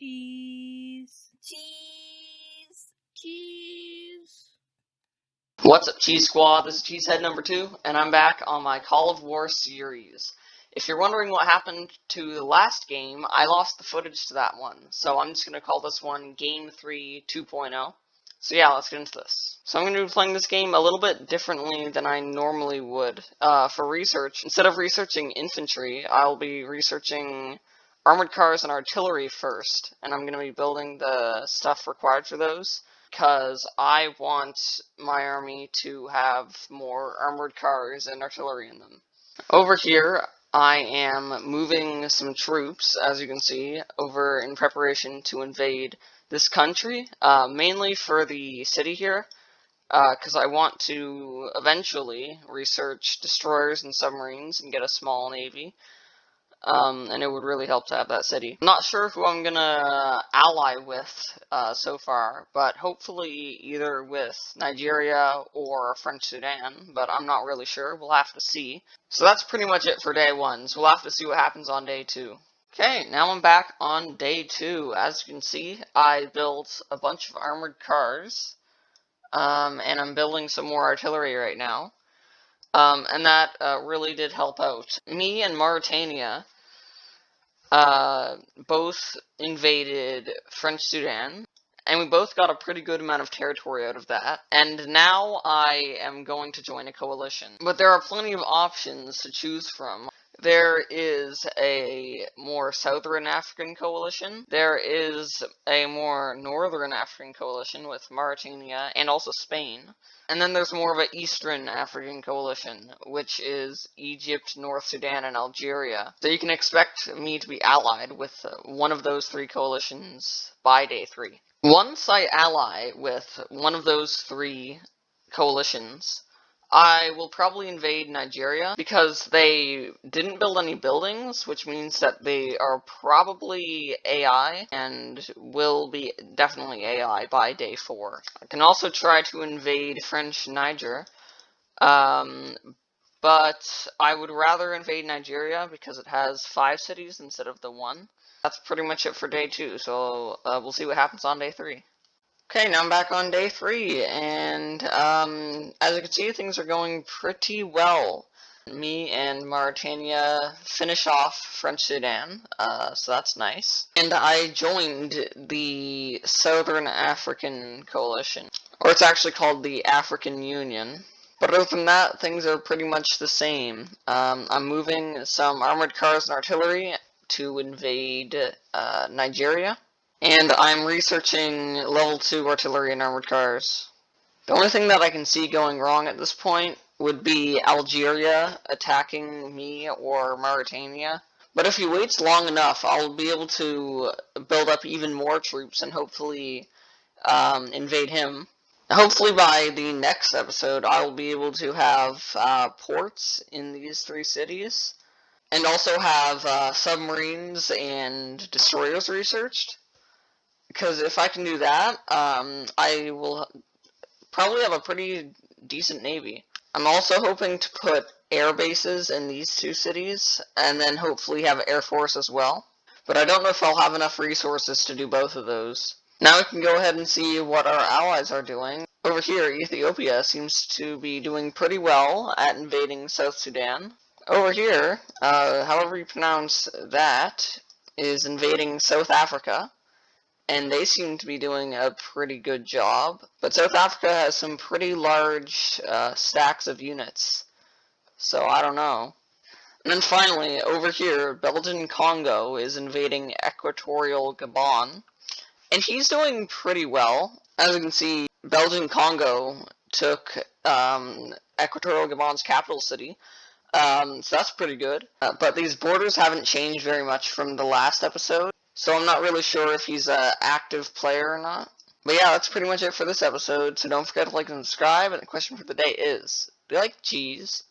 Cheese. Cheese. Cheese. What's up, Cheese Squad? This is Cheesehead number 2, and I'm back on my Call of War series. If you're wondering what happened to the last game, I lost the footage to that one, so I'm just going to call this one Game 3 2.0. So yeah, let's get into this. So I'm going to be playing this game a little bit differently than I normally would. For research, instead of researching infantry, I'll be researching armored cars and artillery first, and I'm going to be building the stuff required for those, because I want my army to have more armored cars and artillery in them. Over here, I am moving some troops, as you can see, over in preparation to invade this country, mainly for the city here, because I want to eventually research destroyers and submarines and get a small navy. And it would really help to have that city. I'm not sure who I'm gonna ally with so far, but hopefully either with Nigeria or French Sudan, but I'm not really sure. We'll have to see. So that's pretty much it for day 1, so we'll have to see what happens on day 2. Okay, now I'm back on day 2. As you can see, I built a bunch of armored cars, and I'm building some more artillery right now. And that really did help out. Me and Mauritania both invaded French Sudan, and we both got a pretty good amount of territory out of that. And now I am going to join a coalition. But there are plenty of options to choose from. There is a more southern African coalition. There is a more northern African coalition with Mauritania and also Spain. And then there's more of an Eastern African coalition, which is Egypt, North Sudan, and Algeria. So you can expect me to be allied with one of those 3 coalitions by day 3. Once I ally with one of those 3 coalitions, I will probably invade Nigeria, because they didn't build any buildings, which means that they are probably AI, and will be definitely AI by day 4. I can also try to invade French Niger, but I would rather invade Nigeria, because it has 5 cities instead of the 1. That's pretty much it for day 2, so we'll see what happens on day 3. Okay, now I'm back on day 3, and as you can see, things are going pretty well. Me and Mauritania finish off French Sudan, so that's nice. And I joined the Southern African Coalition, or it's actually called the African Union. But other than that, things are pretty much the same. I'm moving some armored cars and artillery to invade Nigeria. And I'm researching level 2 artillery and armored cars. The only thing that I can see going wrong at this point would be Algeria attacking me or Mauritania. But if he waits long enough, I'll be able to build up even more troops and hopefully invade him. Hopefully by the next episode, I will be able to have ports in these 3 cities, and also have submarines and destroyers researched. Because if I can do that, I will probably have a pretty decent navy. I'm also hoping to put air bases in these 2 cities, and then hopefully have air force as well. But I don't know if I'll have enough resources to do both of those. Now we can go ahead and see what our allies are doing. Over here, Ethiopia seems to be doing pretty well at invading South Sudan. Over here, however you pronounce that, is invading South Africa. And they seem to be doing a pretty good job. But South Africa has some pretty large stacks of units, so I don't know. And then finally, over here, Belgian Congo is invading Equatorial Gabon, and he's doing pretty well. As you can see, Belgian Congo took Equatorial Gabon's capital city, so that's pretty good. But these borders haven't changed very much from the last episode, so I'm not really sure if he's an active player or not. But yeah, that's pretty much it for this episode, so don't forget to like and subscribe, and the question for the day is, do you like cheese?